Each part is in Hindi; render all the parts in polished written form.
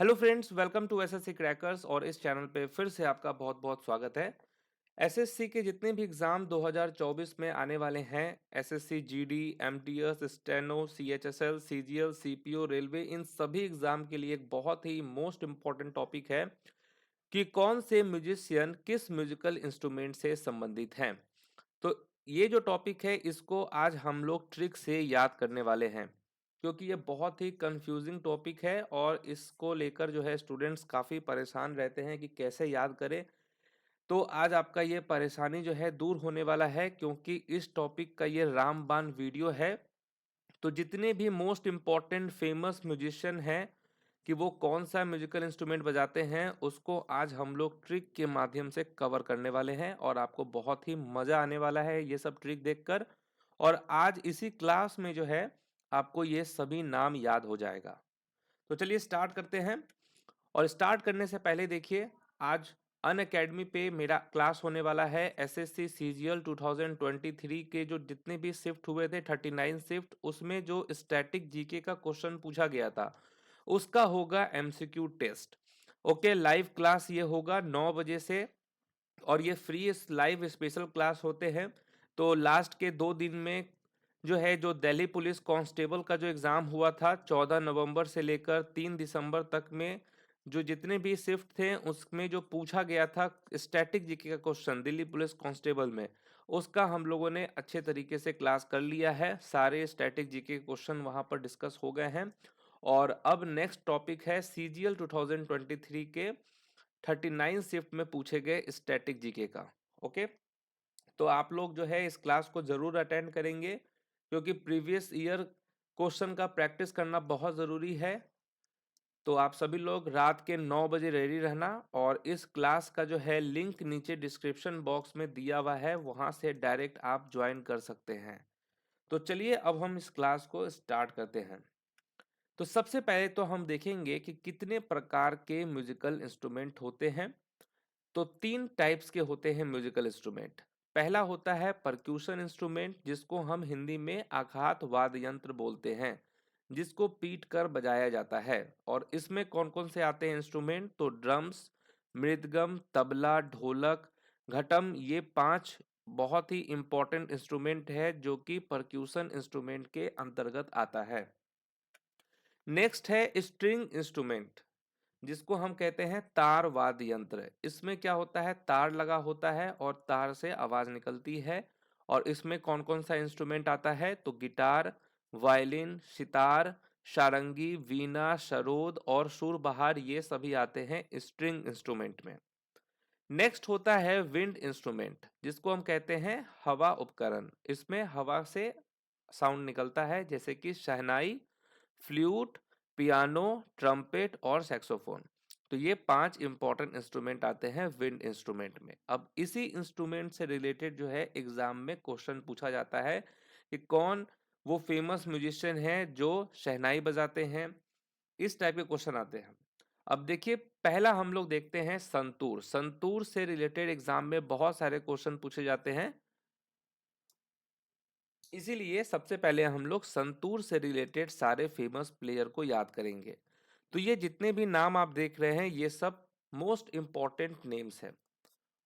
Hello friends, welcome to SSC crackers. और इस चैनल पे फिर से आपका बहुत बहुत स्वागत है। एसएससी के जितने भी एग्ज़ाम 2024 में आने वाले हैं, SSC GD, MTS, steno, CHSL, CGL, CPO, railway, इन सभी एग्ज़ाम के लिए एक बहुत ही मोस्ट इम्पॉर्टेंट टॉपिक है कि कौन से म्यूजिशियन किस म्यूजिकल इंस्ट्रूमेंट से संबंधित हैं। तो ये जो टॉपिक है इसको आज हम लोग ट्रिक से याद करने वाले हैं, क्योंकि ये बहुत ही कंफ्यूजिंग टॉपिक है और इसको लेकर जो है स्टूडेंट्स काफ़ी परेशान रहते हैं कि कैसे याद करें। तो आज आपका ये परेशानी जो है दूर होने वाला है, क्योंकि इस टॉपिक का ये रामबाण वीडियो है। तो जितने भी मोस्ट इम्पॉर्टेंट फेमस म्यूजिशियन हैं कि वो कौन सा म्यूजिकल इंस्ट्रूमेंट बजाते हैं, उसको आज हम लोग ट्रिक के माध्यम से कवर करने वाले हैं और आपको बहुत ही मज़ा आने वाला है ये सब ट्रिक देखकर। और आज इसी क्लास में जो है आपको ये सभी नाम याद हो जाएगा। तो चलिए स्टार्ट करते हैं। और स्टार्ट करने से पहले देखिए, आज अन अकेडमी पे मेरा क्लास होने वाला है। एसएससी सीजीएल 2023 के जो जितने भी शिफ्ट हुए थे 39 शिफ्ट, उसमें जो स्टैटिक जीके का क्वेश्चन पूछा गया था उसका होगा MCQ test. Okay, live class ये होगा 9 बजे से। और ये फ्री लाइव स्पेशल क्लास होते हैं। तो लास्ट के 2 दिन में जो है, जो दिल्ली पुलिस कांस्टेबल का जो एग्ज़ाम हुआ था 14 नवंबर से लेकर 3 दिसंबर तक में, जो जितने भी शिफ्ट थे उसमें जो पूछा गया था स्टैटिक जीके का क्वेश्चन दिल्ली पुलिस कांस्टेबल में, उसका हम लोगों ने अच्छे तरीके से क्लास कर लिया है। सारे स्टैटिक जीके के क्वेश्चन वहाँ पर डिस्कस हो गए हैं। और अब नेक्स्ट टॉपिक है सीजीएल 2023 के 39 शिफ्ट में पूछे गए स्टैटिक जीके का। ओके, तो आप लोग जो है इस क्लास को ज़रूर अटेंड करेंगे, क्योंकि प्रीवियस ईयर क्वेश्चन का प्रैक्टिस करना बहुत ज़रूरी है। तो आप सभी लोग रात के 9 बजे रेडी रहना। और इस क्लास का जो है लिंक नीचे डिस्क्रिप्शन बॉक्स में दिया हुआ है, वहाँ से डायरेक्ट आप ज्वाइन कर सकते हैं। तो चलिए अब हम इस क्लास को स्टार्ट करते हैं। तो सबसे पहले तो हम देखेंगे कि कितने प्रकार के म्यूजिकल इंस्ट्रूमेंट होते हैं। तो 3 टाइप्स के होते हैं म्यूजिकल इंस्ट्रूमेंट। पहला होता है परक्यूशन इंस्ट्रूमेंट, जिसको हम हिंदी में आघात वाद्य यंत्र बोलते हैं, जिसको पीट कर बजाया जाता है। और इसमें कौन कौन से आते हैं इंस्ट्रूमेंट, तो ड्रम्स, मृदगम, तबला, ढोलक, घटम, ये 5 बहुत ही इंपॉर्टेंट इंस्ट्रूमेंट है जो कि परक्यूशन इंस्ट्रूमेंट के अंतर्गत आता है। नेक्स्ट है स्ट्रिंग इंस्ट्रूमेंट, जिसको हम कहते हैं तार वाद्य यंत्र। इसमें क्या होता है, तार लगा होता है और तार से आवाज निकलती है। और इसमें कौन कौन सा इंस्ट्रूमेंट आता है, तो गिटार, वायलिन, सितार, सारंगी, वीणा, सरोद और सुरबहार, ये सभी आते हैं स्ट्रिंग इंस्ट्रूमेंट में। नेक्स्ट होता है विंड इंस्ट्रूमेंट, जिसको हम कहते हैं हवा उपकरण। इसमें हवा से साउंड निकलता है, जैसे कि शहनाई, फ्लूट, पियानो, ट्रम्पेट और सैक्सोफोन। तो ये 5 इंपॉर्टेंट इंस्ट्रूमेंट आते हैं विंड इंस्ट्रूमेंट में। अब इसी इंस्ट्रूमेंट से रिलेटेड जो है एग्जाम में क्वेश्चन पूछा जाता है कि कौन वो फेमस म्यूजिशियन है जो शहनाई बजाते हैं। इस टाइप के क्वेश्चन आते हैं। अब देखिए, पहला हम लोग देखते हैं संतूर। संतूर से रिलेटेड एग्जाम में बहुत सारे क्वेश्चन पूछे जाते हैं, इसीलिए सबसे पहले हम लोग संतूर से रिलेटेड सारे फेमस प्लेयर को याद करेंगे। तो ये जितने भी नाम आप देख रहे हैं ये सब मोस्ट इम्पॉर्टेंट नेम्स हैं।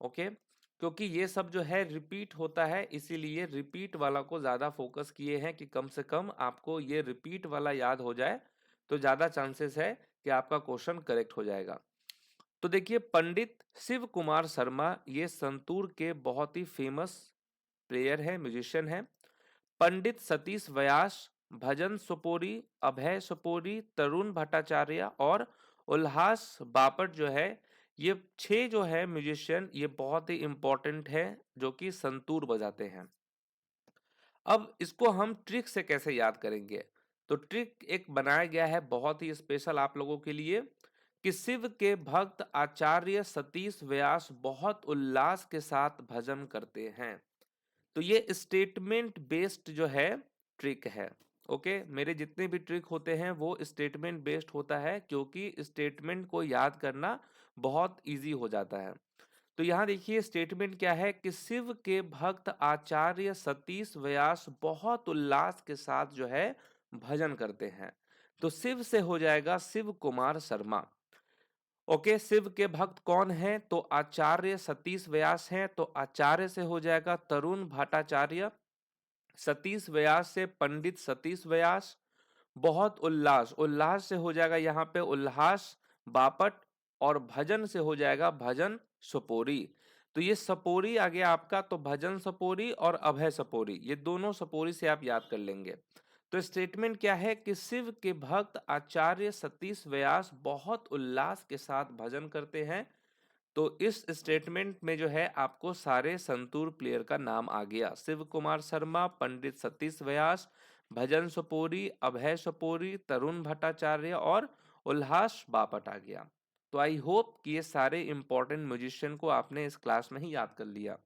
ओके, क्योंकि ये सब जो है रिपीट होता है, इसीलिए रिपीट वाला को ज़्यादा फोकस किए हैं कि कम से कम आपको ये रिपीट वाला याद हो जाए, तो ज़्यादा चांसेस है कि आपका क्वेश्चन करेक्ट हो जाएगा। तो देखिए, पंडित शिव कुमार शर्मा ये संतूर के बहुत ही फेमस प्लेयर है, म्यूजिशियन है। पंडित सतीश व्यास, भजन सुपोरी, अभय सुपोरी, तरुण भट्टाचार्य और उल्हास बापट जो है, ये 6 जो है म्यूजिशियन, ये बहुत ही इंपॉर्टेंट है जो कि संतूर बजाते हैं। अब इसको हम ट्रिक से कैसे याद करेंगे, तो ट्रिक एक बनाया गया है बहुत ही स्पेशल आप लोगों के लिए, कि शिव के भक्त आचार्य सतीश व्यास बहुत उल्लास के साथ भजन करते हैं। तो ये स्टेटमेंट बेस्ड जो है ट्रिक है। ओके, मेरे जितने भी ट्रिक होते हैं वो स्टेटमेंट बेस्ड होता है, क्योंकि स्टेटमेंट को याद करना बहुत इजी हो जाता है। तो यहाँ देखिए स्टेटमेंट क्या है, कि शिव के भक्त आचार्य सतीश व्यास बहुत उल्लास के साथ जो है भजन करते हैं। तो शिव से हो जाएगा शिव कुमार शर्मा। ओके, शिव के भक्त कौन हैं? तो आचार्य सतीश व्यास हैं, तो आचार्य से हो जाएगा तरुण भट्टाचार्य, सतीश व्यास से पंडित सतीश व्यास। बहुत उल्लास, उल्लास से हो जाएगा यहाँ पे उल्लास बापट, और भजन से हो जाएगा भजन सपोरी। तो ये सपोरी आ गया आपका, तो भजन सपोरी और अभय सपोरी, ये दोनों सपोरी से आप याद कर लेंगे। तो स्टेटमेंट क्या है कि शिव के भक्त आचार्य सतीश व्यास बहुत उल्लास के साथ भजन करते हैं। तो इस स्टेटमेंट में जो है आपको सारे संतूर प्लेयर का नाम आ गया, शिव कुमार शर्मा, पंडित सतीश व्यास, भजन सपोरी, अभय सपोरी, तरुण भट्टाचार्य और उल्लास बापट आ गया। तो आई होप कि ये सारे इंपॉर्टेंट म्यूजिशियन को आपने इस क्लास में ही याद कर लिया।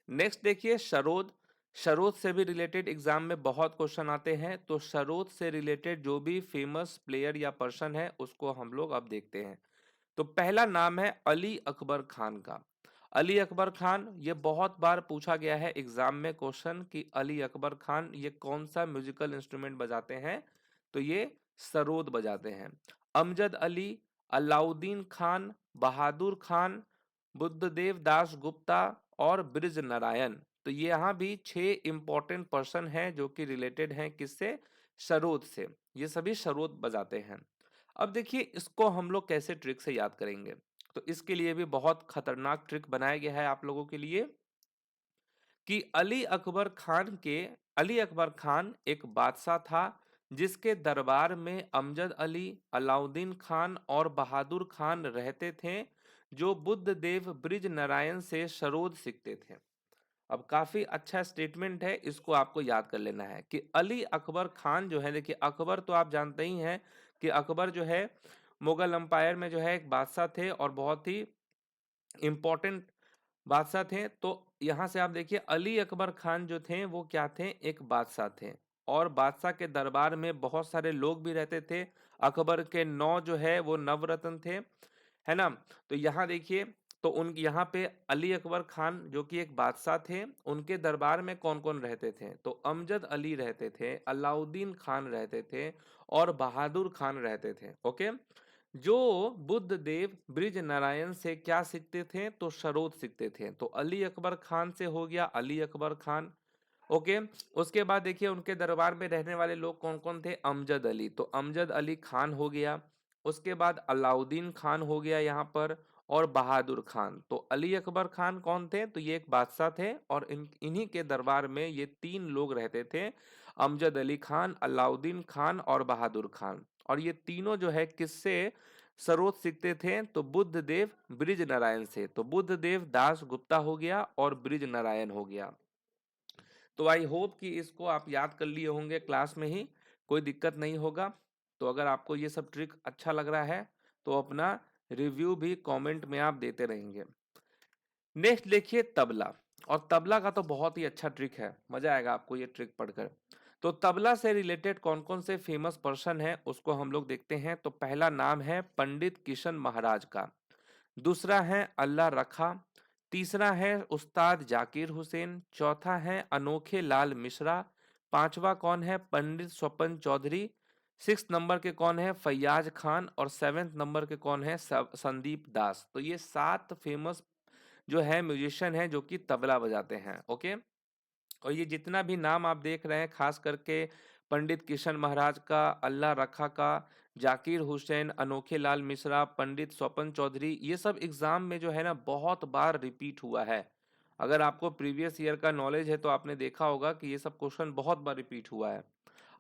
नेक्स्ट देखिए सरोद। सरोद से भी रिलेटेड एग्जाम में बहुत क्वेश्चन आते हैं, तो सरोद से रिलेटेड जो भी फेमस प्लेयर या पर्सन है उसको हम लोग अब देखते हैं। तो पहला नाम है अली अकबर खान का। अली अकबर खान, ये बहुत बार पूछा गया है एग्जाम में क्वेश्चन कि अली अकबर खान ये कौन सा म्यूजिकल इंस्ट्रूमेंट बजाते हैं? तो ये सरोद बजाते हैं। अमजद अली, अलाउद्दीन खान, बहादुर खान, बुद्धदेव दास गुप्ता और ब्रिज नारायण। तो ये यहाँ भी 6 इंपॉर्टेंट पर्सन हैं जो कि रिलेटेड हैं किससे? सरोद से। ये सभी सरोद बजाते हैं। अब देखिए इसको हम लोग कैसे ट्रिक से याद करेंगे। तो इसके लिए भी बहुत खतरनाक ट्रिक बनाया गया है आप लोगों के लिए कि अली अकबर खान एक बादशाह था जिसके दरबार में अमजद अली, अलाउद्दीन खान और बहादुर खान रहते थे, जो बुद्ध देव ब्रिज नारायण से सरोद सीखते थे। अब काफी अच्छा स्टेटमेंट है, इसको आपको याद कर लेना है कि अली अकबर खान जो है, देखिए अकबर तो आप जानते ही हैं कि अकबर जो है मुगल अंपायर में जो है एक बादशाह थे और बहुत ही इंपॉर्टेंट बादशाह थे। तो यहाँ से आप देखिए अली अकबर खान जो थे वो क्या थे? एक बादशाह थे, और बादशाह के दरबार में बहुत सारे लोग भी रहते थे। अकबर के 9 जो है वो नवरत्न थे, है ना? तो यहाँ देखिए, तो उन यहाँ पे अली अकबर खान जो कि एक बादशाह थे, उनके दरबार में कौन कौन रहते थे? तो अमजद अली रहते थे, अलाउद्दीन खान रहते थे और बहादुर खान रहते थे। ओके, जो बुद्ध देव ब्रिज नारायण से क्या सीखते थे? तो सरोद सीखते थे। तो अली अकबर खान से हो गया अली अकबर खान। ओके, उसके बाद देखिए उनके दरबार में रहने वाले लोग कौन कौन थे? अमजद अली, तो अमजद अली खान हो गया। उसके बाद अलाउद्दीन खान हो गया यहाँ पर, और बहादुर खान। तो अली अकबर खान कौन थे? तो ये एक बादशाह थे, और इन्हीं के दरबार में ये 3 लोग रहते थे, अमजद अली खान, अलाउद्दीन खान और बहादुर खान। और ये तीनों जो है किससे सरोद सीखते थे? तो बुद्ध देव ब्रिज नारायण से। तो बुद्ध देव दास गुप्ता हो गया और ब्रिज नारायण हो गया। तो आई होप कि इसको आप याद कर लिए होंगे क्लास में ही, कोई दिक्कत नहीं होगा। तो अगर आपको ये सब ट्रिक अच्छा लग रहा है तो अपना रिव्यू भी कमेंट में आप देते रहेंगे। नेक्स्ट देखिए तबला। और तबला का तो बहुत ही अच्छा ट्रिक है, मजा आएगा आपको ये ट्रिक पढ़कर। तो तबला से रिलेटेड कौन कौन से फेमस पर्सन है उसको हम लोग देखते हैं। तो पहला नाम है पंडित किशन महाराज का, दूसरा है अल्लाह रखा, तीसरा है उस्ताद जाकिर हुसैन, चौथा है अनोखे लाल मिश्रा, पांचवा कौन है? पंडित स्वपन चौधरी, 6 नंबर के कौन है? फैयाज खान, और 7 नंबर के कौन है? संदीप दास। तो ये 7 फेमस जो है म्यूजिशियन है जो कि तबला बजाते हैं। ओके, और ये जितना भी नाम आप देख रहे हैं, खास करके पंडित किशन महाराज का, अल्लाह रखा का, जाकिर हुसैन, अनोखे लाल मिश्रा, पंडित स्वपन चौधरी, ये सब एग्जाम में जो है ना बहुत बार रिपीट हुआ है। अगर आपको प्रीवियस ईयर का नॉलेज है तो आपने देखा होगा कि ये सब क्वेश्चन बहुत बार रिपीट हुआ है।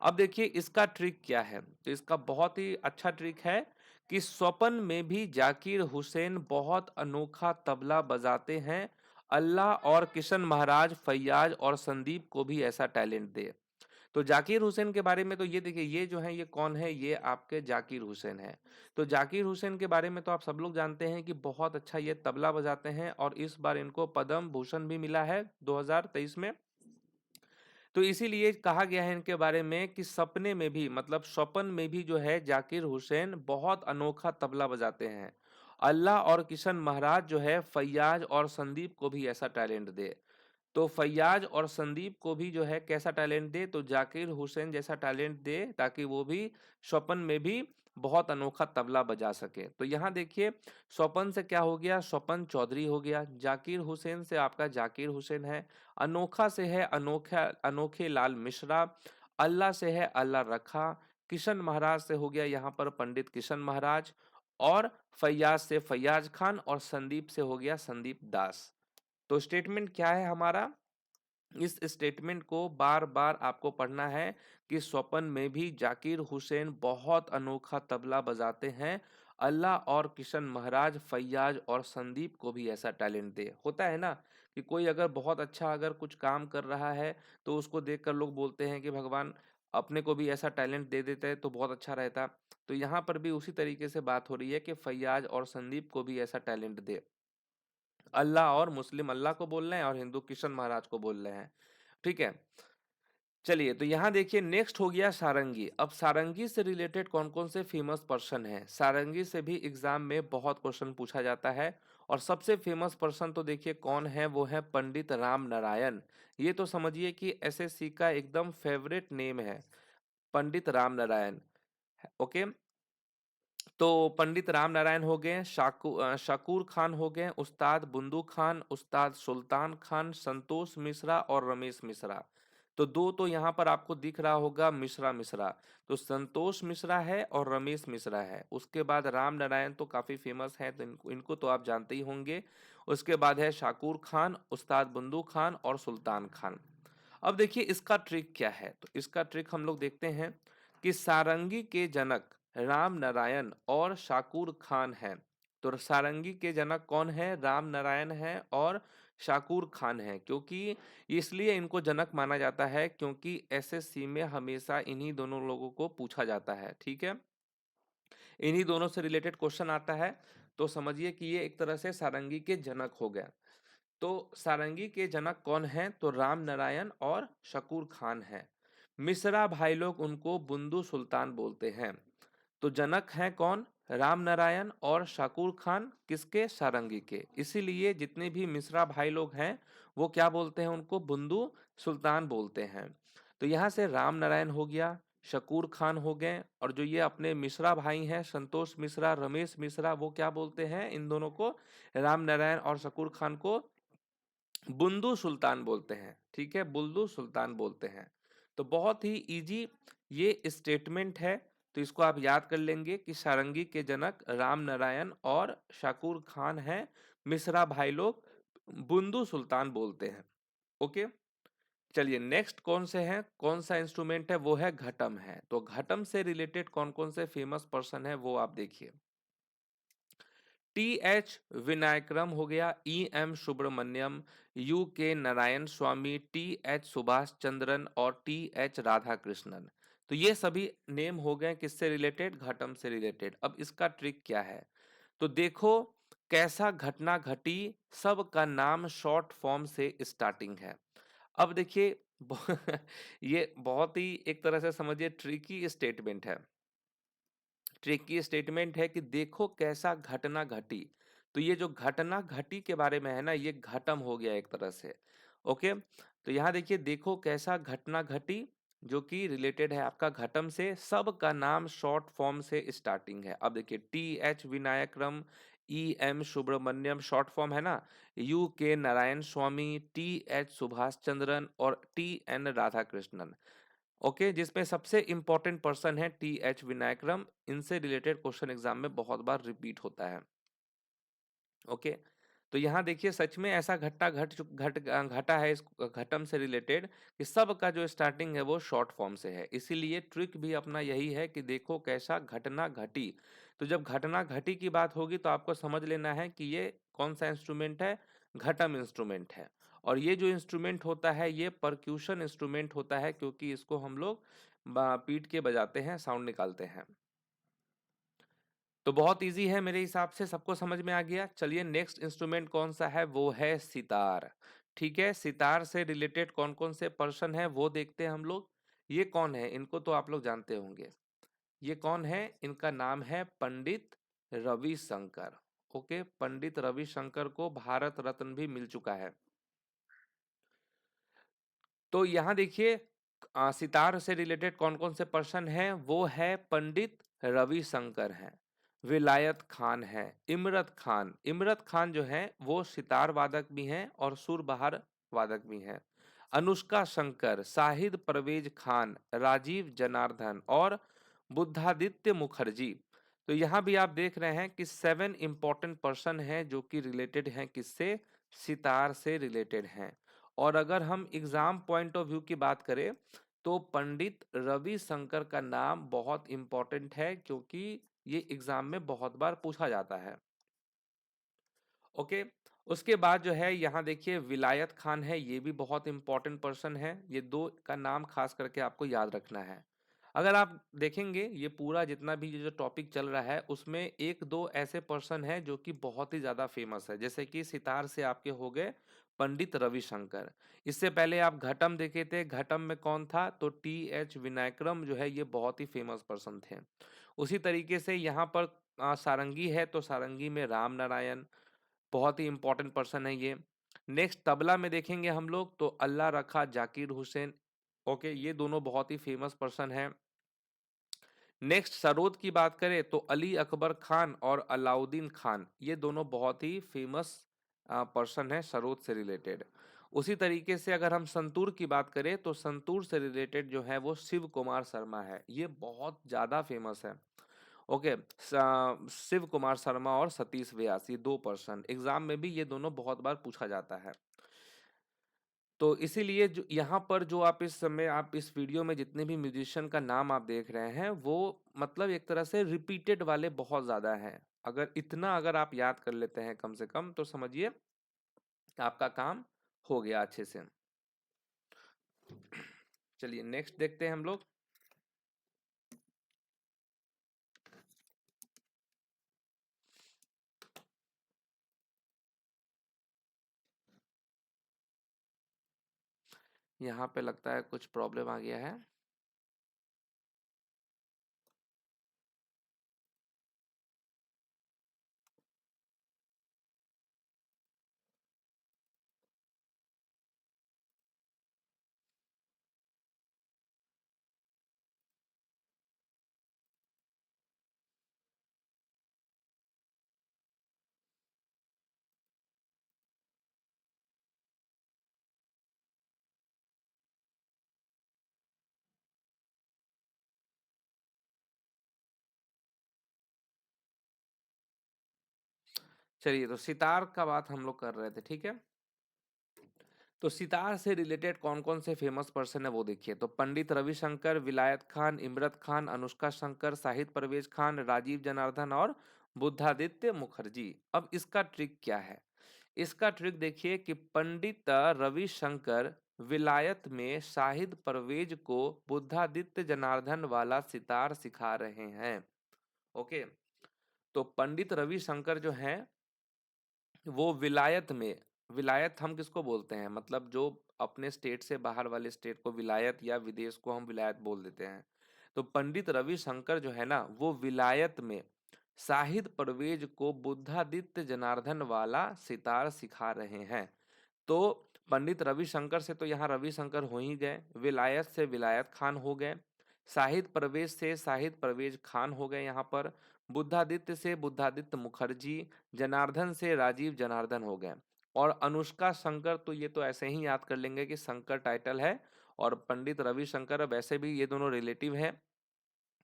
अब देखिए इसका ट्रिक क्या है। तो इसका बहुत ही अच्छा ट्रिक है कि स्वपन में भी जाकिर हुसैन बहुत अनोखा तबला बजाते हैं। अल्लाह और किशन महाराज, फैयाज और संदीप को भी ऐसा टैलेंट दे। तो जाकिर हुसैन के बारे में तो ये देखिए, ये जो है ये कौन है? ये आपके जाकिर हुसैन है। तो जाकिर हुसैन के बारे में तो आप सब लोग जानते हैं कि बहुत अच्छा ये तबला बजाते हैं, और इस बार इनको पद्म भूषण भी मिला है 2023 में। तो इसीलिए कहा गया है इनके बारे में कि सपने में भी, मतलब स्वप्न में भी जो है जाकिर हुसैन बहुत अनोखा तबला बजाते हैं। अल्लाह और किशन महाराज जो है फैयाज और संदीप को भी ऐसा टैलेंट दे। तो फैयाज और संदीप को भी जो है कैसा टैलेंट दे, तो जाकिर हुसैन जैसा टैलेंट दे, ताकि वो भी स्वपन में भी बहुत अनोखा तबला बजा सके। तो यहाँ देखिए, स्वपन से क्या हो गया, स्वपन चौधरी हो गया। जाकिर हुसैन से आपका जाकिर हुसैन है। अनोखा से है अनोखा अनोखे लाल मिश्रा। अल्लाह से है अल्लाह रखा। किशन महाराज से हो गया यहाँ पर पंडित किशन महाराज। और फैयाज से फैयाज खान, और संदीप से हो गया संदीप दास। तो स्टेटमेंट क्या है हमारा, इस स्टेटमेंट को बार बार आपको पढ़ना है कि स्वपन में भी जाकिर हुसैन बहुत अनोखा तबला बजाते हैं। अल्लाह और किशन महाराज, फैयाज और संदीप को भी ऐसा टैलेंट दे। होता है ना कि कोई अगर बहुत अच्छा अगर कुछ काम कर रहा है, तो उसको देखकर लोग बोलते हैं कि भगवान अपने को भी ऐसा टैलेंट दे देते तो बहुत अच्छा रहता। तो यहाँ पर भी उसी तरीके से बात हो रही है कि फैयाज और संदीप को भी ऐसा टैलेंट दे। अल्लाह और मुस्लिम अल्लाह को बोल रहे हैं और हिंदू किशन महाराज को बोल रहे हैं। ठीक है, चलिए तो यहाँ देखिए नेक्स्ट हो गया सारंगी। अब सारंगी से रिलेटेड कौन कौन से फेमस पर्सन हैं, सारंगी से भी एग्जाम में बहुत क्वेश्चन पूछा जाता है। और सबसे फेमस पर्सन तो देखिए कौन है, वो है पंडित राम नारायण। ये तो समझिए कि एसएससी का एकदम फेवरेट नेम है, पंडित राम नारायण। ओके, तो पंडित राम नारायण हो गए, शाकूर खान हो गए, उस्ताद बुंदू खान, उस्ताद सुल्तान खान, संतोष मिश्रा और रमेश मिश्रा। तो दो तो यहाँ पर आपको दिख रहा होगा मिश्रा मिश्रा, तो संतोष मिश्रा है और रमेश मिश्रा है। उसके बाद राम नारायण तो काफी फेमस है, तो इनको तो आप जानते ही होंगे। उसके बाद है शाकूर खान, उस्ताद बुंदू खान और सुल्तान खान। अब देखिए इसका ट्रिक क्या है, तो इसका ट्रिक हम लोग देखते हैं कि सारंगी के जनक राम नारायण और शाकूर खान हैं। तो सारंगी के जनक कौन है, राम नारायण है और शाकूर खान है। क्योंकि इसलिए इनको जनक माना जाता है क्योंकि एसएससी में हमेशा इन्हीं दोनों लोगों को पूछा जाता है। ठीक है, इन्हीं दोनों से रिलेटेड क्वेश्चन आता है। तो समझिए कि ये एक तरह से सारंगी के जनक हो गए। तो सारंगी के जनक कौन हैं, तो राम नारायण और शकूर खान हैं। मिश्रा भाई लोग उनको बुंदू सुल्तान बोलते हैं। तो जनक हैं कौन, राम नारायण और शाकूर खान, किसके, सारंगी के। इसीलिए जितने भी मिश्रा भाई लोग हैं वो क्या बोलते हैं, उनको बुंदू सुल्तान बोलते हैं। तो यहाँ से राम नारायण हो गया, शकूर खान हो गए, और जो ये अपने मिश्रा भाई हैं संतोष मिश्रा, रमेश मिश्रा, वो क्या बोलते हैं, इन दोनों को, राम नारायण और शकूर खान को बुंदू सुल्तान बोलते हैं। ठीक है, बुल्दू सुल्तान बोलते हैं। तो बहुत ही इजी ये स्टेटमेंट है। तो इसको आप याद कर लेंगे कि सारंगी के जनक राम नारायण और शाकूर खान हैं, मिश्रा भाई लोग बुंदू सुल्तान बोलते हैं। ओके, चलिए नेक्स्ट कौन से हैं, कौन सा इंस्ट्रूमेंट है, वो है घटम है। तो घटम से रिलेटेड कौन कौन से फेमस पर्सन है वो आप देखिए। टी एच विनायकरम हो गया, ई M Subramaniam, you K Narayana Swamy, T H Subhash Chandran और टी एच राधा कृष्णन। तो ये सभी नेम हो गए किससे रिलेटेड, घटम से रिलेटेड। अब इसका ट्रिक क्या है, तो देखो कैसा घटना घटी, सब का नाम शॉर्ट फॉर्म से स्टार्टिंग है। अब देखिए ये बहुत ही एक तरह से समझिए ट्रिकी स्टेटमेंट है। ट्रिकी स्टेटमेंट है कि देखो कैसा घटना घटी। तो ये जो घटना घटी के बारे में है ना, ये घटम हो गया एक तरह से। ओके, तो यहाँ देखिए देखो कैसा घटना घटी, जो कि रिलेटेड है आपका घटम से, सब का नाम शॉर्ट फॉर्म से स्टार्टिंग है। अब देखिए T H Vinayakram, E M Subramaniam short form है ना, U K Narayana Swamy, T H Subhash Chandran और T N Radha Krishnan. Okay, जिसमें सबसे इंपॉर्टेंट पर्सन है टी एच विनायकरम। इनसे रिलेटेड क्वेश्चन एग्जाम में बहुत बार रिपीट होता है। ओके, तो यहाँ देखिए सच में ऐसा घटना घटा है इस घटम से रिलेटेड कि सब का जो स्टार्टिंग है वो शॉर्ट फॉर्म से है। इसीलिए ट्रिक भी अपना यही है कि देखो कैसा घटना घटी। तो जब घटना घटी की बात होगी तो आपको समझ लेना है कि ये कौन सा इंस्ट्रूमेंट है, घटम इंस्ट्रूमेंट है। और ये जो इंस्ट्रूमेंट होता है ये परक्यूशन इंस्ट्रूमेंट होता है, क्योंकि इसको हम लोग पीट के बजाते हैं, साउंड निकालते हैं। तो बहुत इजी है मेरे हिसाब से, सबको समझ में आ गया। चलिए नेक्स्ट इंस्ट्रूमेंट कौन सा है, वो है सितार। ठीक है, सितार से रिलेटेड कौन कौन से पर्सन है वो देखते हैं हम लोग। ये कौन है, इनको तो आप लोग जानते होंगे। ये कौन है, इनका नाम है पंडित रविशंकर। ओके, पंडित रविशंकर को भारत रत्न भी मिल चुका है। तो यहाँ देखिए सितार से रिलेटेड कौन कौन से पर्सन हैं, वो है पंडित रविशंकर हैं, विलायत खान है, इमरत खान जो है वो सितार वादक भी हैं और सुरबहार वादक भी हैं, अनुष्का शंकर, शाहिद परवेज खान, राजीव जनार्दन और बुद्धादित्य मुखर्जी। तो यहाँ भी आप देख रहे हैं कि 7 इंपॉर्टेंट पर्सन हैं जो कि रिलेटेड हैं, किससे, सितार से रिलेटेड हैं। और अगर हम एग्जाम पॉइंट ऑफ व्यू की बात करें तो पंडित रविशंकर का नाम बहुत इंपॉर्टेंट है, क्योंकि ये एग्जाम में बहुत बार पूछा जाता है। ओके, उसके बाद जो है यहाँ देखिए विलायत खान है, ये भी बहुत इंपॉर्टेंट पर्सन है, ये दो का नाम खास करके आपको याद रखना है। अगर आप देखेंगे ये पूरा जितना भी ये जो टॉपिक चल रहा है उसमें एक दो ऐसे पर्सन हैं जो कि बहुत ही ज्यादा फेमस है, जैसे कि सितार से आपके हो गए पंडित रविशंकर। इससे पहले आप घटम देखे थे, घटम में कौन था, तो T.H. विनायकरम जो है ये बहुत ही फेमस पर्सन थे। उसी तरीके से यहाँ पर सारंगी है, तो सारंगी में राम नारायण बहुत ही इंपॉर्टेंट पर्सन है ये। नेक्स्ट तबला में देखेंगे हम लोग तो अल्लाह रखा जाकिर हुसैन। ओके, ये दोनों बहुत ही फेमस पर्सन हैं। नेक्स्ट सरोद की बात करें तो अली अकबर खान और अलाउद्दीन खान, ये दोनों बहुत ही फेमस पर्सन है सरोद से रिलेटेड। उसी तरीके से अगर हम संतूर की बात करें तो संतूर से रिलेटेड जो है वो शिव कुमार शर्मा है, ये बहुत ज्यादा फेमस है। ओके, शिव कुमार शर्मा और सतीश व्यास, ये दो पर्सन एग्जाम में भी ये दोनों बहुत बार पूछा जाता है। तो इसीलिए जो यहाँ पर जो आप इस समय आप इस वीडियो में जितने भी म्यूजिशियन का नाम आप देख रहे हैं वो मतलब एक तरह से रिपीटेड वाले बहुत ज्यादा हैं। अगर इतना अगर आप याद कर लेते हैं कम से कम तो समझिए आपका काम हो गया अच्छे से। चलिए नेक्स्ट देखते हैं हम लोग। यहाँ पे लगता है कुछ प्रॉब्लम आ गया है। चलिए, तो सितार का बात हम लोग कर रहे थे, ठीक है। तो सितार से रिलेटेड कौन कौन से फेमस पर्सन है वो देखिए। तो पंडित रविशंकर, विलायत खान, इमरत खान, अनुष्का शंकर, शाहिद परवेज खान, राजीव जनार्दन और बुद्धादित्य मुखर्जी। अब इसका ट्रिक क्या है, इसका ट्रिक देखिए कि पंडित रविशंकर विलायत में शाहिद परवेज को बुद्धादित्य जनार्दन वाला सितार सिखा रहे हैं। ओके, तो पंडित रविशंकर जो है वो विलायत में, विलायत हम किसको बोलते हैं, मतलब जो अपने स्टेट से बाहर वाले स्टेट को विलायत या विदेश को हम विलायत बोल देते हैं। तो पंडित रविशंकर जो है ना वो विलायत में शाहिद परवेज को बुद्धादित्य जनार्दन वाला सितार सिखा रहे हैं। तो पंडित रविशंकर से तो यहाँ रविशंकर हो ही गए, विलायत से विलायत खान हो गए, शाहिद परवेज से शाहिद परवेज खान हो गए यहाँ पर, बुद्धादित्य से बुद्धादित्य मुखर्जी, जनार्दन से राजीव जनार्दन हो गए। और अनुष्का शंकर तो ये तो ऐसे ही याद कर लेंगे कि शंकर टाइटल है, और पंडित रविशंकर वैसे भी ये दोनों रिलेटिव हैं,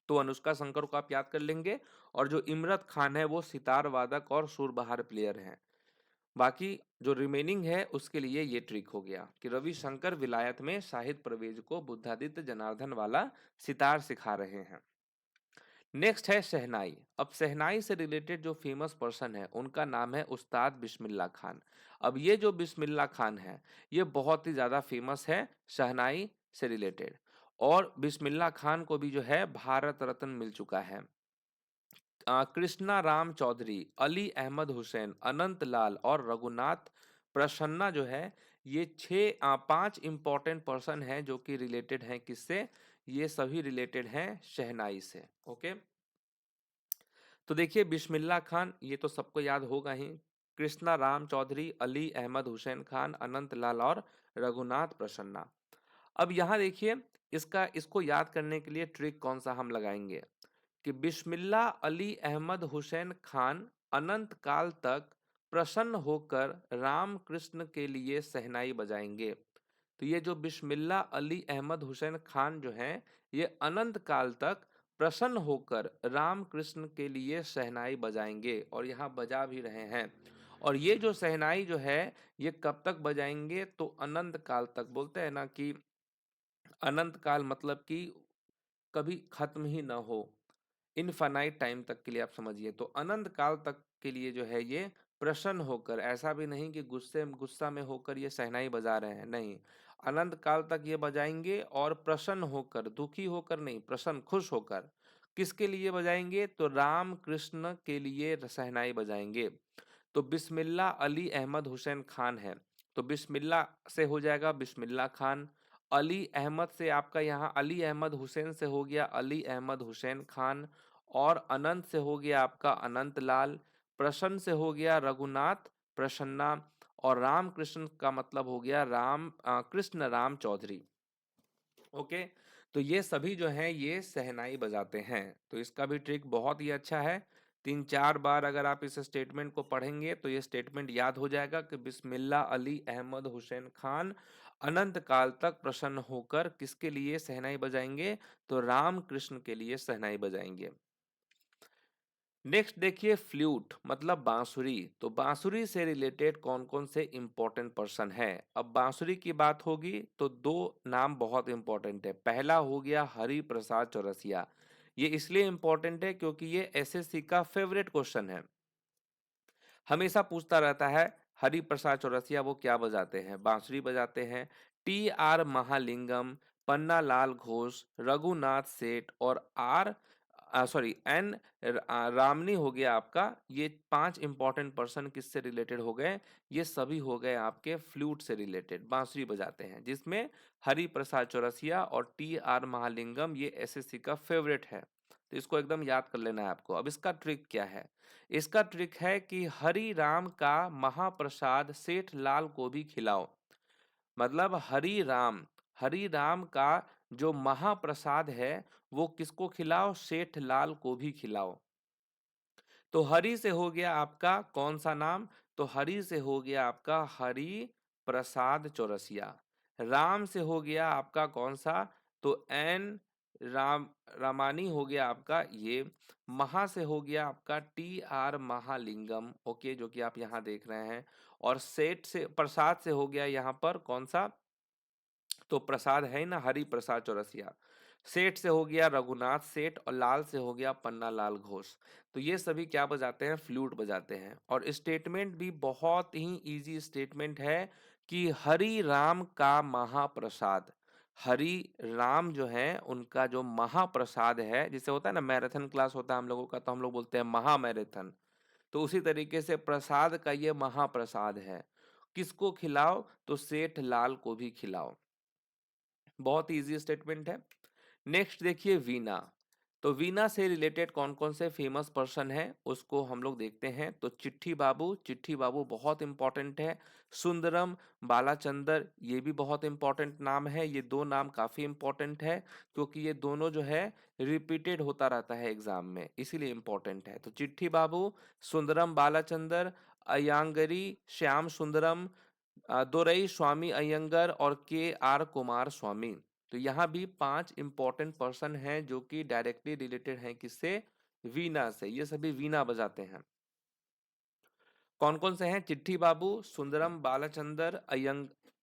तो अनुष्का शंकर को आप याद कर लेंगे। और जो इमरत खान है वो सितार वादक और सुरबहार प्लेयर हैं। बाकी जो रिमेनिंग है उसके लिए ये ट्रिक हो गया कि रविशंकर विलायत में शाहिद परवेज को बुद्धादित्य जनार्दन वाला सितार सिखा रहे हैं। नेक्स्ट है शहनाई। अब शहनाई से रिलेटेड जो फेमस पर्सन है उनका नाम है उस्ताद बिस्मिल्लाह खान। अब ये जो बिस्मिल्लाह खान है ये बहुत ही ज्यादा फेमस है शहनाई से रिलेटेड। और बिस्मिल्लाह खान को भी जो है भारत रत्न मिल चुका है। कृष्णा राम चौधरी, अली अहमद हुसैन, अनंत लाल और रघुनाथ प्रसन्ना जो है ये पांच इंपॉर्टेंट पर्सन हैं जो कि रिलेटेड हैं किससे, ये सभी रिलेटेड हैं शहनाई से। ओके, तो देखिए बिस्मिल्लाह खान ये तो सबको याद होगा ही, कृष्णा राम चौधरी, अली अहमद हुसैन खान, अनंत लाल और रघुनाथ प्रसन्ना। अब यहाँ देखिए, इसको याद करने के लिए ट्रिक कौन सा हम लगाएंगे कि बिस्मिल्लाह अली अहमद हुसैन खान अनंत काल तक प्रसन्न होकर राम कृष्ण के लिए शहनाई बजाएंगे। तो ये जो बिस्मिल्लाह अली अहमद हुसैन खान जो हैं, ये अनंत काल तक प्रसन्न होकर राम कृष्ण के लिए शहनाई बजाएंगे और यहाँ बजा भी रहे हैं। और ये जो शहनाई जो है, ये कब तक बजाएंगे? तो अनंत काल तक। बोलते हैं ना कि अनंत काल मतलब कि कभी खत्म ही ना हो, इनफाइनाइट टाइम तक के लिए आप समझिए। तो अनंत काल तक के लिए जो है ये प्रसन्न होकर, ऐसा भी नहीं कि गुस्सा में होकर ये शहनाई बजा रहे हैं, नहीं, अनंत काल तक ये बजाएंगे और प्रसन्न होकर, दुखी होकर नहीं, प्रसन्न खुश होकर। किसके लिए बजाएंगे? तो राम कृष्ण के लिए शहनाई बजाएंगे। तो बिस्मिल्लाह अली अहमद हुसैन खान है, तो बिस्मिल्लाह से हो जाएगा बिस्मिल्लाह खान। अली अहमद से आपका यहाँ अली अहमद हुसैन से हो गया अली अहमद हुसैन खान। और अनंत से हो गया आपका अनंत लाल। प्रसन्न से हो गया रघुनाथ प्रसन्ना। और राम कृष्ण का मतलब हो गया कृष्ण राम चौधरी। ओके, तो ये सभी जो हैं ये शहनाई बजाते हैं। तो इसका भी ट्रिक बहुत ही अच्छा है। 3-4 बार अगर आप इस स्टेटमेंट को पढ़ेंगे तो ये स्टेटमेंट याद हो जाएगा कि बिस्मिल्लाह अली अहमद हुसैन खान अनंत काल तक प्रसन्न होकर किसके लिए शहनाई बजाएंगे? तो राम कृष्ण के लिए शहनाई बजाएंगे। नेक्स्ट देखिए, फ्लूट मतलब बांसुरी। तो बांसुरी से रिलेटेड कौन कौन से इंपॉर्टेंट पर्सन है? अब बांसुरी की बात होगी तो दो नाम बहुत इंपॉर्टेंट है। पहला हो गया हरि प्रसाद चौरसिया। ये इसलिए इंपॉर्टेंट है क्योंकि ये एसएससी का फेवरेट क्वेश्चन है, हमेशा पूछता रहता है। हरि प्रसाद चौरसिया वो क्या बजाते हैं? बांसुरी बजाते हैं। टी आर महालिंगम, पन्ना लाल घोष, रघुनाथ सेठ और एन रामनी हो गया आपका। ये 5 इंपॉर्टेंट पर्सन किससे रिलेटेड हो गए? ये सभी हो गए आपके फ्लूट से रिलेटेड, बांसुरी बजाते हैं, जिसमें हरि प्रसाद चौरसिया और टी आर महालिंगम ये एसएससी का फेवरेट है। तो इसको एकदम याद कर लेना है आपको। अब इसका ट्रिक क्या है? इसका ट्रिक है कि हरि राम का महाप्रसाद सेठ लाल को भी खिलाओ। मतलब हरि राम का जो महाप्रसाद है वो किसको खिलाओ? सेठ लाल को भी खिलाओ। तो हरि से हो गया आपका कौन सा नाम? तो हरि से हो गया आपका हरि प्रसाद चौरसिया। राम से हो गया आपका कौन सा? तो एन राम रामानी हो गया आपका ये। महा से हो गया आपका टी आर महालिंगम, ओके, जो कि आप यहाँ देख रहे हैं। और सेठ से प्रसाद से हो गया यहाँ पर कौन सा? तो प्रसाद है ना, हरि प्रसाद चौरसिया। सेठ से हो गया रघुनाथ सेठ और लाल से हो गया पन्ना लाल घोष। तो ये सभी क्या बजाते हैं? फ्लूट बजाते हैं। और स्टेटमेंट भी बहुत ही इजी स्टेटमेंट है कि हरि राम का महाप्रसाद, हरि राम जो है उनका जो महाप्रसाद है, जिसे होता है ना मैराथन क्लास होता है हम लोगों का, तो हम लोग बोलते हैं महा मैराथन। तो उसी तरीके से प्रसाद का ये महाप्रसाद है। किसको खिलाओ? तो सेठ लाल को भी खिलाओ। बहुत इजी स्टेटमेंट है। नेक्स्ट देखिए, वीना। तो वीना से रिलेटेड कौन कौन से फेमस पर्सन है उसको हम लोग देखते हैं। तो चिट्ठी बाबू बहुत इंपॉर्टेंट है। सुंदरम बालाचंदर, ये भी बहुत इंपॉर्टेंट नाम है। ये दो नाम काफी इंपॉर्टेंट है क्योंकि ये दोनों जो है रिपीटेड होता रहता है एग्जाम में, इसीलिए इंपॉर्टेंट है। तो चिट्ठी बाबू, सुंदरम बालाचंदर, अय्यांगरी श्याम सुंदरम, दोरई स्वामी अयंगर और के आर कुमार स्वामी। तो यहाँ भी 5 इंपॉर्टेंट पर्सन हैं जो कि डायरेक्टली रिलेटेड हैं किससे? वीणा से। ये सभी वीणा बजाते हैं। कौन कौन से हैं? चिट्ठी बाबू, सुंदरम बालाचंदर,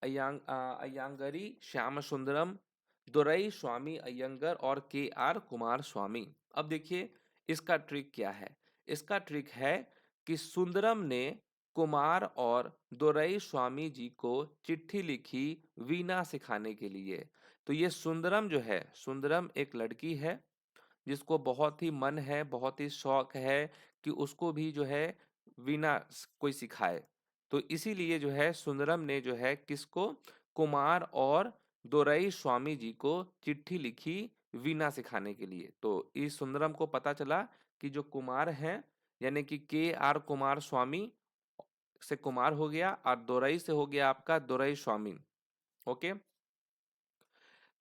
अयंगरी श्याम सुंदरम, दोरई स्वामी अयंगर और के आर कुमार स्वामी। अब देखिए इसका ट्रिक क्या है। इसका ट्रिक है कि सुंदरम ने कुमार और दोरई स्वामी जी को चिट्ठी लिखी वीणा सिखाने के लिए। तो ये सुंदरम जो है, सुंदरम एक लड़की है जिसको बहुत ही मन है, बहुत ही शौक है कि उसको भी जो है वीणा कोई सिखाए। तो इसीलिए जो है सुंदरम ने जो है किसको? कुमार और दोरई स्वामी जी को चिट्ठी लिखी वीणा सिखाने के लिए। तो इस सुंदरम को पता चला कि जो कुमार हैं, यानी कि के आर कुमार स्वामी से कुमार हो गया और दोरई से हो गया आपका दोरई स्वामी। ओके,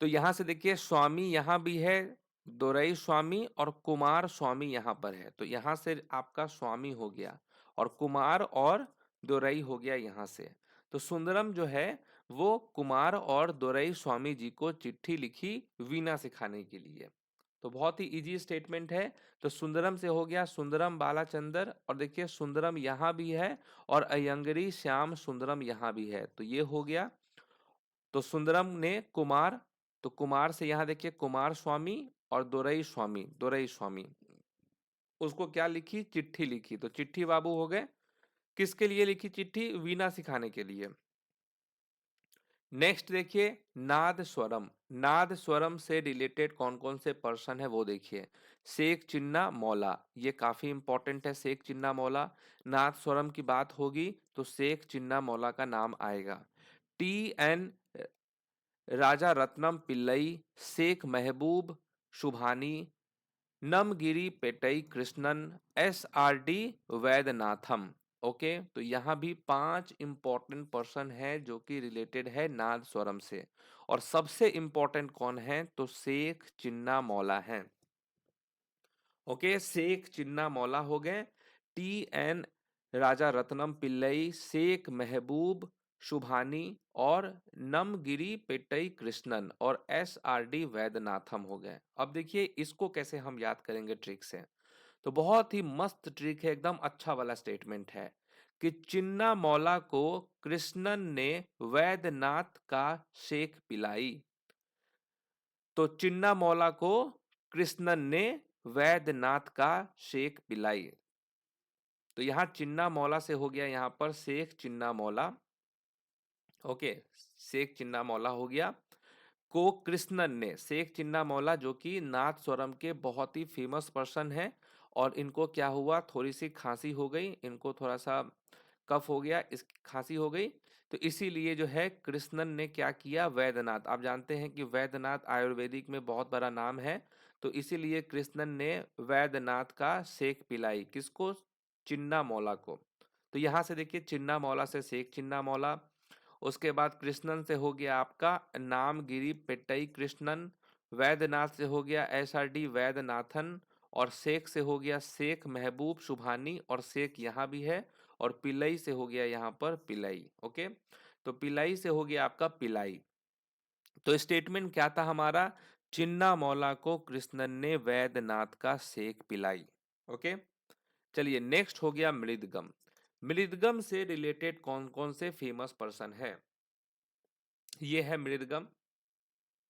तो यहाँ से देखिए स्वामी यहाँ भी है, दोरई स्वामी और कुमार स्वामी यहाँ पर है, तो यहाँ से आपका स्वामी हो गया और कुमार और दोरई हो गया यहाँ से। तो सुंदरम जो है वो कुमार और दोरई स्वामी जी को चिट्ठी लिखी वीणा सिखाने के लिए। तो बहुत ही इजी स्टेटमेंट है। तो सुंदरम से हो गया सुंदरम बालाचंदर, और देखिए सुंदरम यहाँ भी है और अयंगरी श्याम सुंदरम यहाँ भी है, तो ये हो गया। तो सुंदरम ने कुमार, तो कुमार से यहाँ देखिए कुमार स्वामी और दोरई स्वामी, दोरई स्वामी उसको क्या लिखी, चिट्ठी लिखी, तो चिट्ठी बाबू हो गए। किसके लिए लिखी चिट्ठी, वीणा सिखाने के लिए। नेक्स्ट देखिए नाद स्वरम, नाद स्वरम से रिलेटेड कौन कौन से पर्सन है वो देखिए। शेख चिन्ना मौला, ये काफी इंपॉर्टेंट है, शेख चिन्ना मौला। नाद स्वरम की बात होगी तो शेख चिन्ना मौला का नाम आएगा। T N Raja Ratnam Pillai, Sheikh Mehboob Subhani, Namagiri Pettai Krishnan, S R D Vaidyanathan. Okay, तो यहाँ भी 5 इंपॉर्टेंट पर्सन है जो कि रिलेटेड है नाद स्वरम से। और सबसे इंपॉर्टेंट कौन है, तो शेख चिन्ना मौला है। ओके, शेख चिन्ना मौला हो गए। टी एन राजा रत्नम पिल्लई, शेख महबूब शुभानी और नमगिरी पेट्टई कृष्णन और एस आर डी वैद्यनाथम हो गए। अब देखिए इसको कैसे हम याद करेंगे ट्रिक से। तो बहुत ही मस्त ट्रिक है, एकदम अच्छा वाला स्टेटमेंट है कि चिन्ना मौला को कृष्णन ने वैद्यनाथ का शेक पिलाई। तो चिन्ना मौला को कृष्णन ने वैद्यनाथ का शेक पिलाई। तो यहाँ चिन्ना मौला से हो गया यहाँ पर शेख चिन्ना मौला। ओके, शेख चिन्ना मौला हो गया। को कृष्णन ने, शेख चिन्ना मौला जो कि नाथ स्वरम के बहुत ही फेमस पर्सन है, और इनको क्या हुआ, थोड़ी सी खांसी हो गई, इनको थोड़ा सा कफ हो गया, इस खांसी हो गई, तो इसीलिए जो है कृष्णन ने क्या किया, वैद्यनाथ, आप जानते हैं कि वैद्यनाथ आयुर्वेदिक में बहुत बड़ा नाम है, तो इसीलिए कृष्णन ने वैद्यनाथ का शेक पिलाई, किसको, चिन्ना मौला को। तो यहाँ से देखिए चिन्ना मौला से शेख चिन्ना मौला। उसके बाद कृष्णन से हो गया आपका नामगिरी पेट्टई कृष्णन, वैद्यनाथ से हो गया एस आर डी वैद्यनाथन, और शेख से हो गया शेख महबूब शुभानी, और शेख यहाँ भी है, और पिलई से हो गया यहाँ पर पिलई। ओके, तो पिलई से हो गया आपका पिलाई। तो स्टेटमेंट क्या था हमारा, चिन्ना मौला को कृष्णन ने वैद्यनाथ का शेख पिलाई। ओके, चलिए नेक्स्ट हो गया मृदगम। मृदगम से रिलेटेड कौन कौन से फेमस पर्सन है, ये है मृदगम।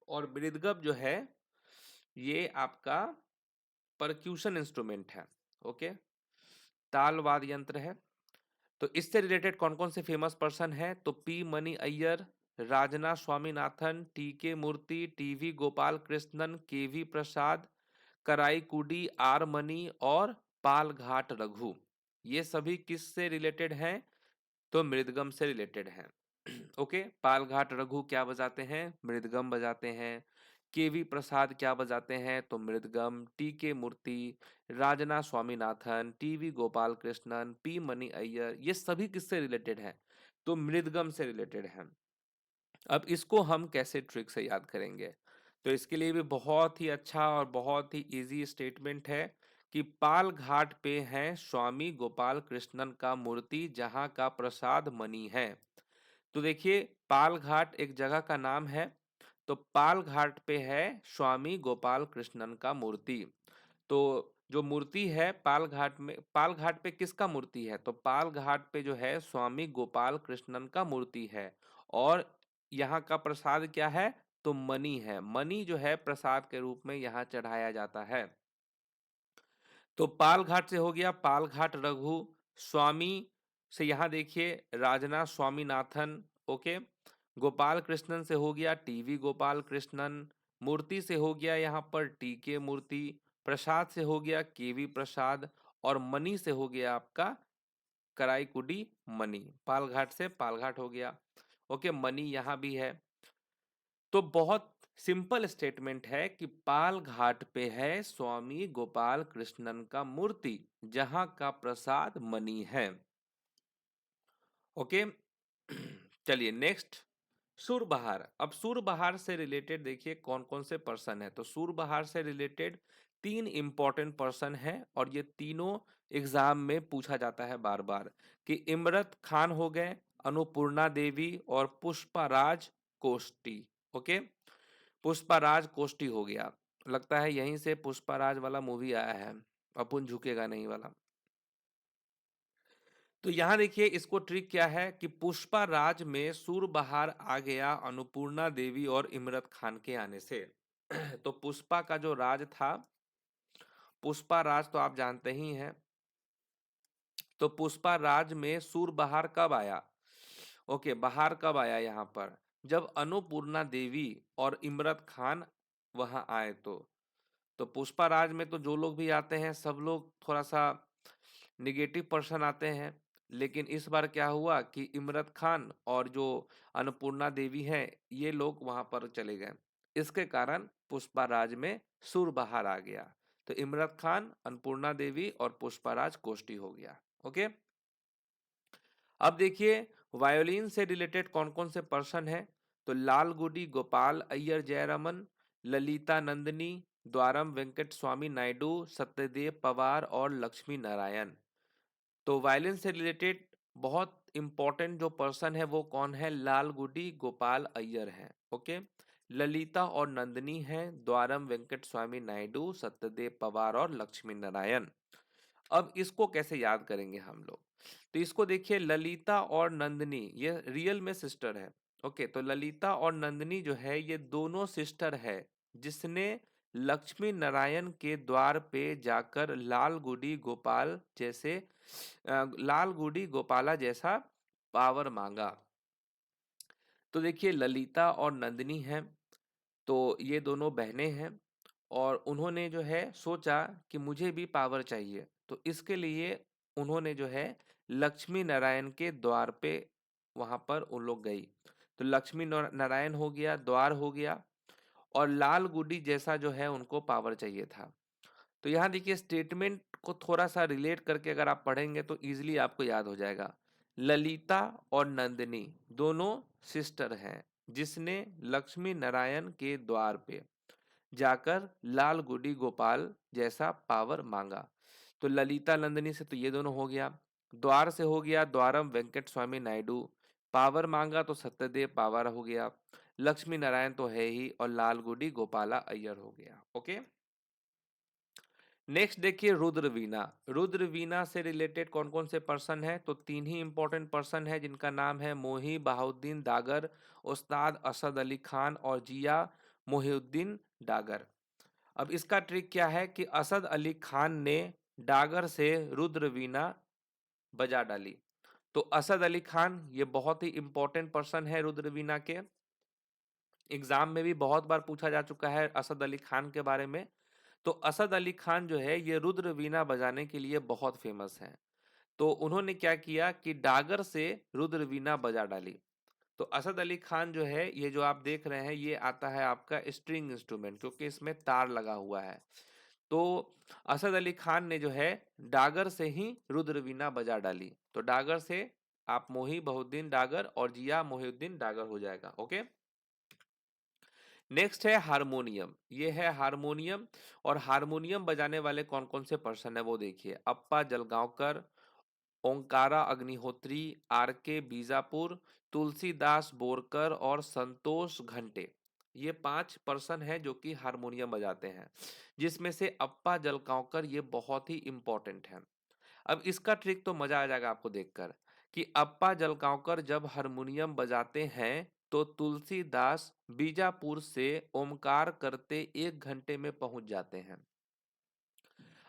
और मृदगम जो है ये आपका परक्यूशन इंस्ट्रूमेंट है। ओके, ताल वाद्य यंत्र है। तो इससे रिलेटेड कौन कौन से फेमस पर्सन है, तो P Mani Iyer, Rajana Swaminathan, T K Murthy, TV Gopal Krishnan, KV Prasad, Karaikudi R Mani और पालघाट रघु। ये सभी किस से रिलेटेड हैं, तो मृदगम से रिलेटेड हैं। ओके, पालघाट रघु क्या बजाते हैं, मृदगम बजाते हैं। केवी प्रसाद क्या बजाते हैं, तो mridangam. T K Murthy, Rajana Swaminathan, TV Gopal Krishnan, P Mani Iyer, ये सभी किससे रिलेटेड हैं, तो मृदगम से रिलेटेड हैं। अब इसको हम कैसे ट्रिक से याद करेंगे, तो इसके लिए भी बहुत ही अच्छा और बहुत ही इजी स्टेटमेंट है कि पाल घाट पे है स्वामी गोपाल कृष्णन का मूर्ति जहां का प्रसाद मणि है। तो देखिए पाल घाट एक जगह का नाम है, तो पाल घाट पे है स्वामी गोपाल कृष्णन का मूर्ति। तो जो मूर्ति है पाल घाट में, पाल घाट पे किसका मूर्ति है, तो पाल घाट पे जो है स्वामी गोपाल कृष्णन का मूर्ति है। और यहाँ का प्रसाद क्या है, तो मणि है, मणि जो है प्रसाद के रूप में यहाँ चढ़ाया जाता है। तो पाल घाट से हो गया पाल घाट रघु, स्वामी से यहाँ देखिए राजना स्वामीनाथन। ओके, गोपाल कृष्णन से हो गया टीवी गोपाल कृष्णन, मूर्ति से हो गया यहाँ पर टी के मूर्ति, प्रसाद से हो गया केवी प्रसाद, और मणि से हो गया आपका कराईकुडी मणि। पालघाट से पालघाट हो गया। ओके, मणि यहाँ भी है। तो बहुत सिंपल स्टेटमेंट है कि पाल घाट पे है स्वामी गोपाल कृष्णन का मूर्ति जहां का प्रसाद मणि है। ओके, चलिए नेक्स्ट। सूरबहार। अब सूरबहार से रिलेटेड देखिए कौन कौन से पर्सन है। तो सूरबहार से रिलेटेड 3 इंपॉर्टेंट पर्सन हैं और ये तीनों एग्जाम में पूछा जाता है बार बार कि इमरत खान हो गए, अनुपूर्णा देवी और पुष्पाराज कोष्टी। ओके, पुष्पाराज कोष्टी हो गया। लगता है यहीं से पुष्पाराज वाला मूवी आया है, अपन झुकेगा नहीं वाला। तो यहाँ देखिए इसको ट्रिक क्या है कि पुष्पा राज में सूरबहार आ गया अन्नपूर्णा देवी और इमरत खान के आने से। तो पुष्पा का जो राज था, पुष्पा राज तो आप जानते ही हैं। तो पुष्पा राज में सूरबहार कब आया? ओके, बहार कब आया यहाँ पर? जब अन्नपूर्णा देवी और इमरत खान वहां आए। तो पुष्पा राज में तो जो लोग भी आते हैं सब लोग थोड़ा सा निगेटिव पर्सन आते हैं। लेकिन इस बार क्या हुआ कि इमरत खान और जो अन्नपूर्णा देवी हैं ये लोग वहां पर चले गए। इसके कारण पुष्पा राज में सुर बाहर आ गया। तो इमरत खान, अन्नपूर्णा देवी और पुष्पाराज कोष्टी हो गया। ओके, अब देखिए वायोलिन से रिलेटेड कौन कौन से पर्सन है। तो लालगुडी गोपाल अय्यर जयरामन, ललिता नंदिनी, द्वारम वेंकट स्वामी नायडू, सत्यदेव पवार और लक्ष्मी नारायण। तो वायलिन से रिलेटेड बहुत इंपॉर्टेंट जो पर्सन है वो कौन है? लालगुडी गोपाल अय्यर है। ओके, ललिता और नंदिनी है, द्वारम वेंकट स्वामी नायडू, सत्यदेव पवार और लक्ष्मी नारायण। अब इसको कैसे याद करेंगे हम लोग? तो इसको देखिए, ललिता और नंदिनी ये रियल में सिस्टर है। ओके, तो ललिता और नंदिनी जो है ये दोनों सिस्टर है जिसने लक्ष्मी नारायण के द्वार पे जाकर लाल गुडी गोपाल जैसे लाल गुडी गोपाला जैसा पावर मांगा। तो देखिए ललिता और नंदिनी हैं, तो ये दोनों बहनें हैं और उन्होंने जो है सोचा कि मुझे भी पावर चाहिए। तो इसके लिए उन्होंने जो है लक्ष्मी नारायण के द्वार पे वहां पर उन लोग गई। तो लक्ष्मी नारायण हो गया, द्वार हो गया, और लाल गुडी जैसा जो है उनको पावर चाहिए था। तो यहाँ देखिए स्टेटमेंट को थोड़ा सा रिलेट करके अगर आप पढ़ेंगे तो इजीली आपको याद हो जाएगा। ललिता और नंदिनी दोनों सिस्टर हैं जिसने लक्ष्मी नारायण के द्वार पे जाकर लाल गुडी गोपाल जैसा पावर मांगा। तो ललिता नंदिनी से तो ये दोनों हो गया। द्वार से हो गया द्वारम वेंकट स्वामी नायडू। पावर मांगा तो सत्यदेव पावर हो गया। लक्ष्मी नारायण तो है ही, और लाल गुडी गोपाला अय्यर हो गया। ओके, नेक्स्ट देखिए रुद्रवीणा। रुद्रवीणा से रिलेटेड कौन कौन से पर्सन है? तो 3 ही इंपॉर्टेंट पर्सन है जिनका नाम है मोही बहाउद्दीन डागर, उस्ताद असद अली खान और जिया मोहिउद्दीन डागर। अब इसका ट्रिक क्या है कि असद अली खान ने डागर से रुद्रवीणा बजा डाली। तो असद अली खान ये बहुत ही इंपॉर्टेंट पर्सन है रुद्रवीणा के। एग्जाम में भी बहुत बार पूछा जा चुका है असद अली खान के बारे में। तो असद अली खान जो है ये रुद्रवीणा बजाने के लिए बहुत फेमस है। तो उन्होंने क्या किया कि डागर से रुद्रवीणा बजा डाली। तो असद अली खान जो है ये जो आप देख रहे हैं ये आता है आपका स्ट्रिंग इंस्ट्रूमेंट, क्योंकि इसमें तार लगा हुआ है। तो असद अली खान ने जो है डागर से ही रुद्रवीणा बजा डाली। तो डागर से आप मोही बहुद्दीन डागर और जिया मोहिउद्दीन डागर हो जाएगा। ओके, नेक्स्ट है हारमोनियम। ये है हारमोनियम, और हारमोनियम बजाने वाले कौन कौन से पर्सन है वो देखिए। अप्पा जलगांवकर, ओंकारा अग्निहोत्री, आर के बीजापुर, तुलसीदास बोरकर और संतोष घंटे। ये 5 पर्सन हैं जो कि हारमोनियम बजाते हैं, जिसमें से अप्पा जलगांवकर ये बहुत ही इंपॉर्टेंट है। अब इसका ट्रिक तो मजा आ जाएगा आपको देखकर कि अप्पा जलगांवकर जब हारमोनियम बजाते हैं तो तुलसीदास बीजापुर से ओमकार करते 1 घंटे में पहुंच जाते हैं।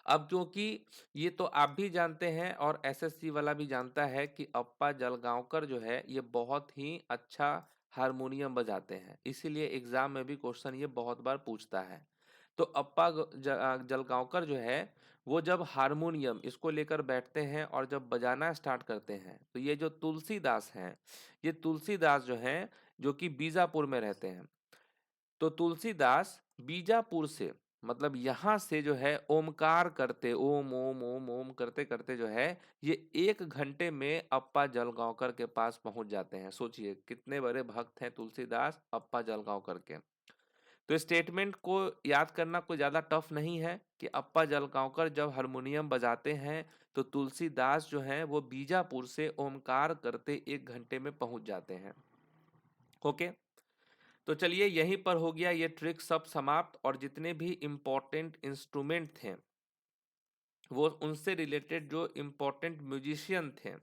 अब क्योंकि ये तो आप भी जानते हैं और एसएससी वाला भी जानता है कि अप्पा जलगांवकर जो है ये बहुत ही अच्छा हारमोनियम बजाते हैं, इसीलिए एग्जाम में भी क्वेश्चन ये बहुत बार पूछता है। तो अप्पा जलगांवकर जो है वो जब हारमोनियम इसको लेकर बैठते हैं और जब बजाना स्टार्ट करते हैं तो ये जो तुलसीदास हैं, ये तुलसीदास जो हैं जो कि बीजापुर में रहते हैं। तो तुलसीदास बीजापुर से मतलब यहाँ से जो है ओमकार करते ओम ओम ओम ओम करते करते जो है ये 1 घंटे में अप्पा जलगांवकर के पास पहुंच जाते हैं। सोचिए कितने बड़े भक्त हैं तुलसीदास अप्पा जलगांवकर के। तो स्टेटमेंट को याद करना कोई ज्यादा टफ नहीं है कि अप्पा जलगांवकर जब हारमोनियम बजाते हैं तो तुलसीदास जो हैं वो बीजापुर से ओमकार करते 1 घंटे में पहुंच जाते हैं। ओके, तो चलिए यहीं पर हो गया ये ट्रिक सब समाप्त, और जितने भी इम्पोर्टेंट इंस्ट्रूमेंट थे वो उनसे रिलेटेड जो इम्पोर्टेंट म्यूजिशियन थे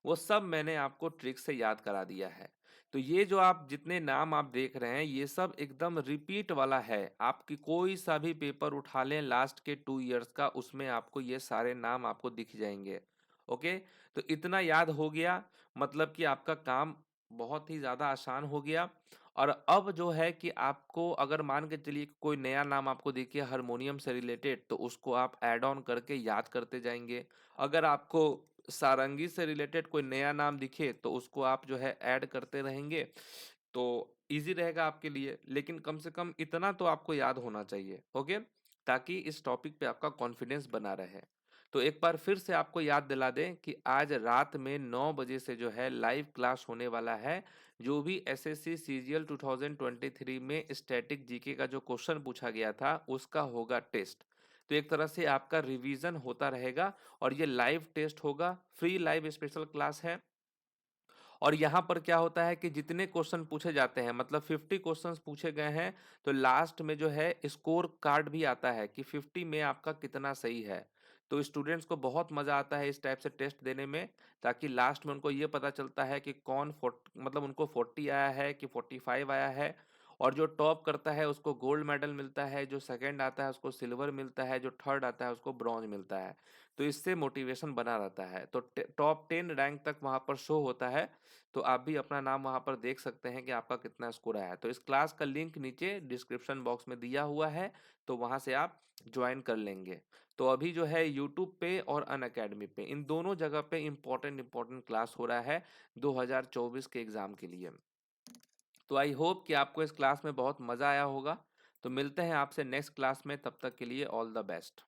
वो सब मैंने आपको ट्रिक से याद करा दिया है। तो ये जो आप जितने नाम आप देख रहे हैं ये सब एकदम रिपीट वाला है। आपकी कोई सा भी पेपर उठा लें लास्ट के 2 इयर्स का, उसमें आपको ये सारे नाम आपको दिख जाएंगे। ओके, तो इतना याद हो गया मतलब कि आपका काम बहुत ही ज़्यादा आसान हो गया। और अब जो है कि आपको अगर मान के चलिए कोई नया नाम आपको दिखे हारमोनियम से रिलेटेड तो उसको आप ऐड ऑन करके याद करते जाएंगे। अगर आपको सारंगी से रिलेटेड कोई नया नाम दिखे तो उसको आप जो है ऐड करते रहेंगे, तो इजी रहेगा आपके लिए। लेकिन कम से कम इतना तो आपको याद होना चाहिए। ओके, ताकि इस टॉपिक पे आपका कॉन्फिडेंस बना रहे। तो एक बार फिर से आपको याद दिला दें कि आज रात में 9 बजे से जो है लाइव क्लास होने वाला है। जो भी एसएससी सीजीएल 2023 में स्टैटिक जीके का जो क्वेश्चन पूछा गया था उसका होगा टेस्ट। तो एक तरह से आपका रिवीजन होता रहेगा, और ये लाइव टेस्ट होगा, फ्री लाइव स्पेशल क्लास है। और यहाँ पर क्या होता है कि जितने क्वेश्चन पूछे जाते हैं मतलब 50 क्वेश्चंस पूछे गए हैं, तो लास्ट में जो है स्कोर कार्ड भी आता है कि 50 में आपका कितना सही है। तो स्टूडेंट्स को बहुत मजा आता है इस टाइप से टेस्ट देने में, ताकि लास्ट में उनको ये पता चलता है कि कौन मतलब उनको 40 आया है कि 45 आया है। और जो टॉप करता है उसको गोल्ड मेडल मिलता है, जो सेकंड आता है उसको सिल्वर मिलता है, जो थर्ड आता है उसको ब्रॉन्ज मिलता है। तो इससे मोटिवेशन बना रहता है। तो टॉप 10 रैंक तक वहाँ पर शो होता है। तो आप भी अपना नाम वहाँ पर देख सकते हैं कि आपका कितना स्कोर आया है। तो इस क्लास का लिंक नीचे डिस्क्रिप्शन बॉक्स में दिया हुआ है, तो वहाँ से आप ज्वाइन कर लेंगे। तो अभी जो है यूट्यूब पे और अनअकैडमी पे इन दोनों जगह पे इम्पोर्टेंट क्लास हो रहा है 2024 के एग्ज़ाम के लिए। तो आई होप कि आपको इस क्लास में बहुत मज़ा आया होगा। तो मिलते हैं आपसे नेक्स्ट क्लास में, तब तक के लिए ऑल द बेस्ट।